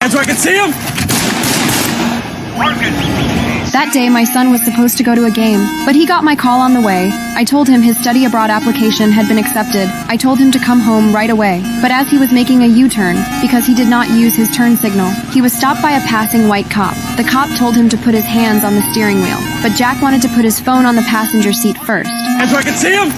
So I can see him. That day, my son was supposed to go to a game, but he got my call on the way. I told him his study abroad application had been accepted. I told him to come home right away. But as he was making a U-turn, because he did not use his turn signal, he was stopped by a passing white cop. The cop told him to put his hands on the steering wheel, but Jack wanted to put his phone on the passenger seat first. So I can see him.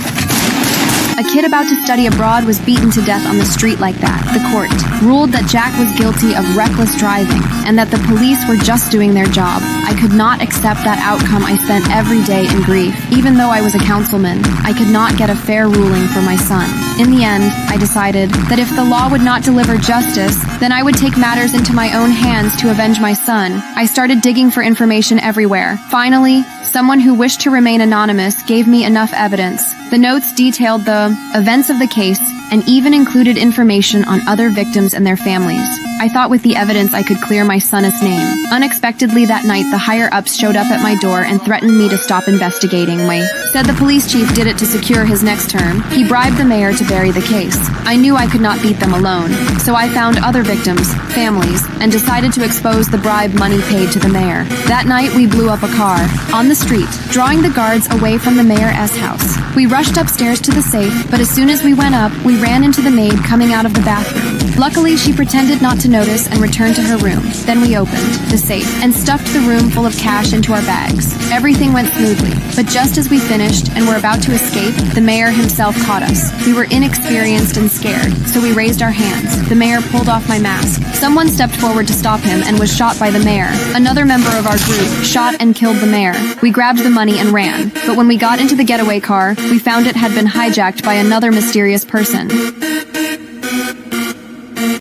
A kid about to study abroad was beaten to death on the street like that. The court ruled that Jack was guilty of reckless driving and that the police were just doing their job. I could not accept that outcome. I spent every day in grief. Even though I was a councilman, I could not get a fair ruling for my son. In the end, I decided that if the law would not deliver justice, then I would take matters into my own hands to avenge my son. I started digging for information everywhere. Finally, someone who wished to remain anonymous gave me enough evidence. The notes detailed the events of the case and even included information on other victims and their families. I thought with the evidence I could clear my son's name. Unexpectedly that night, the higher-ups showed up at my door and threatened me to stop investigating. Said the police chief did it to secure his next term. He bribed the mayor to bury the case. I knew I could not beat them alone, so I found other victims, families, and decided to expose the bribe money paid to the mayor. That night, we blew up a car on the street, drawing the guards away from the mayor's house. We rushed upstairs to the safe, but as soon as we went up, we ran into the maid coming out of the bathroom. Luckily, she pretended not to notice and returned to her room. Then we opened the safe and stuffed the room full of cash into our bags. Everything went smoothly, but just as we finished and were about to escape, the mayor himself caught us. We were inexperienced and scared, so we raised our hands. The mayor pulled off my mask. Someone stepped forward to stop him and was shot by the mayor. Another member of our group shot and killed the mayor. We grabbed the money and ran, but when we got into the getaway car, we found it had been hijacked by another mysterious person.